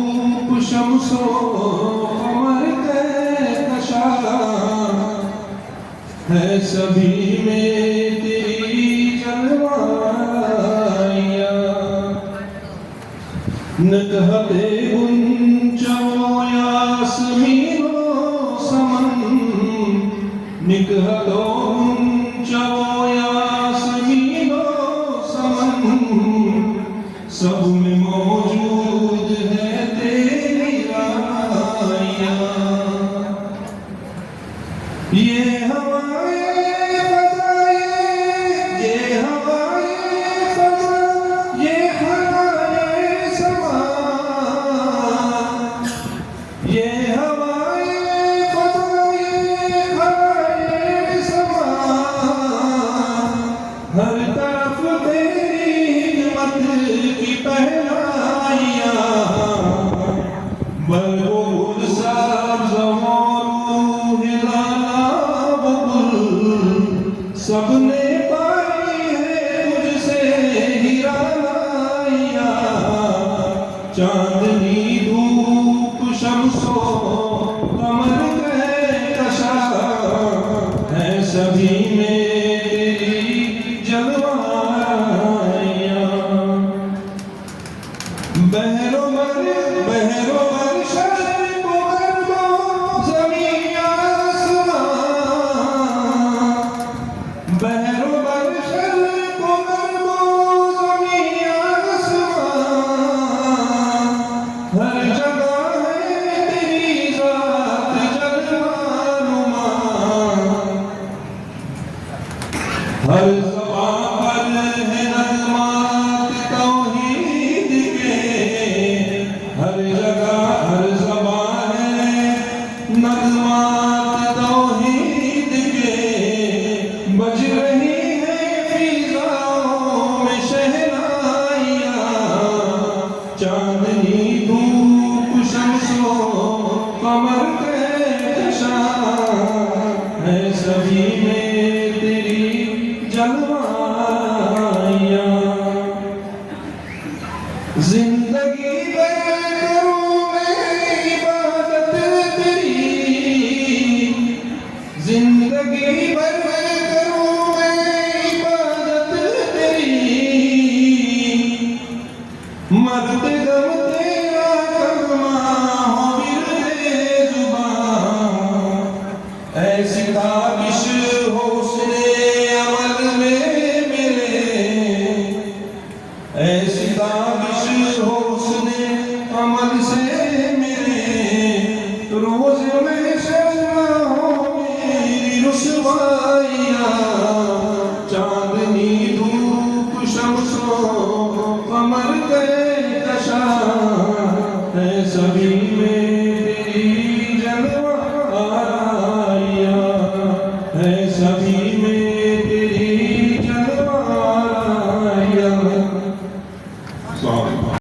धूप शम्सो कमर कहकशा है सभी में तेरी जलवाइयाँ। न कहते गुंजो यास्मीनो समन निकहतो गुंजो यास्मीनो समन सब में मौजूद है तेरी राइयाँ। ये हवाएं फज़ाएं, ये हवाएं फज़ा, ये हवाएं समा, ये हवाएं फज़ा, ये हवाएं समा, हर तरफ तेरी हिम्मत की पहनाइयाँ। बलबुल सब्ज़ और हिलाला बबुल सबने पाई है तुझसे हिराइयाँ। चांदनी धूप शम्सो कमर कहकशा है सभी में तेरी जलवाइयाँ। बहरो बर शर्क़ व ग़र्ब ज़मीन आसमां, बहरो बर शर्क़ व ग़र्ब ज़मीन आसमां, हर जगह है तेरी ज़ात जलवानुमा। हर ज़बां पर है नग़्मात तौहीद के, हर जगह हर ज़बां है नग़्मात तौहीद के। बज रही है फ़िज़ाओं में शहनाइयाँ। चांदनी धूप शम्सो कमर कहकशा है सभी में तेरी जलवाइयाँ। जिंदगी भर करूँ मैं इबादत तेरी, जिंदगी भर करूँ मैं इबादत तेरी। मरते दम तेरा कलमा हो विर्दे ज़ुबां, ऐसी ताबिश हुस्ने अमल में मेरे, ऐसी ताबिश हुस्ने अमल से मेरे। रोज़ में शर्मा हो मेरी रुसवाइयाँ।